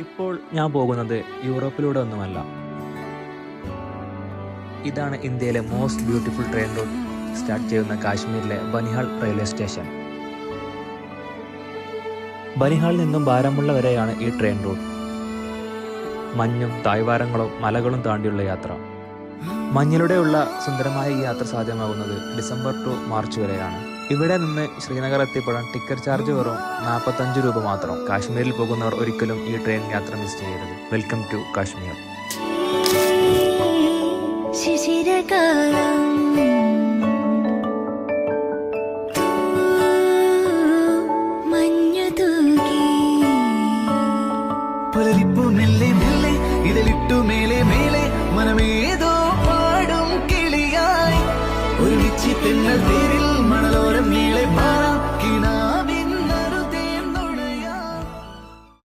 ഇപ്പോൾ ഞാൻ പോകുന്നത് യൂറോപ്പിലൂടെ ഒന്നുമല്ല. ഇതാണ് ഇന്ത്യയിലെ most beautiful train root start ചെയ്യുന്ന കാശ്മീരിലെ ബനിഹാൾ റെയിൽവേ സ്റ്റേഷൻ. ബനിഹാളിൽ നിന്നും ബാരാമുള്ള വരെയാണ് ഈ ട്രെയിൻ റൂട്ട്. മഞ്ഞും താഴ്വാരങ്ങളും മലകളും താണ്ടിയുള്ള യാത്ര. മഞ്ഞിലൂടെയുള്ള സുന്ദരമായ ഈ യാത്ര സാധ്യമാകുന്നത് ഡിസംബർ ടു മാർച്ച് വരെയാണ്. ഇവിടെ നിന്ന് ശ്രീനഗർ എത്തിപ്പെടാൻ ടിക്കറ്റ് ചാർജ് വെറും 45 രൂപ മാത്രം. കാശ്മീരിൽ പോകുന്നവർ ഒരിക്കലും ഈ ട്രെയിൻ യാത്ര മിസ് ചെയ്യരുത്. Welcome to Kashmir. ഇതിലിട്ടു മേലെ മേലെ മനമേതോ പാടും കിളിയായി ഒരുമിച്ച് തെന്നൽ തേരിൽ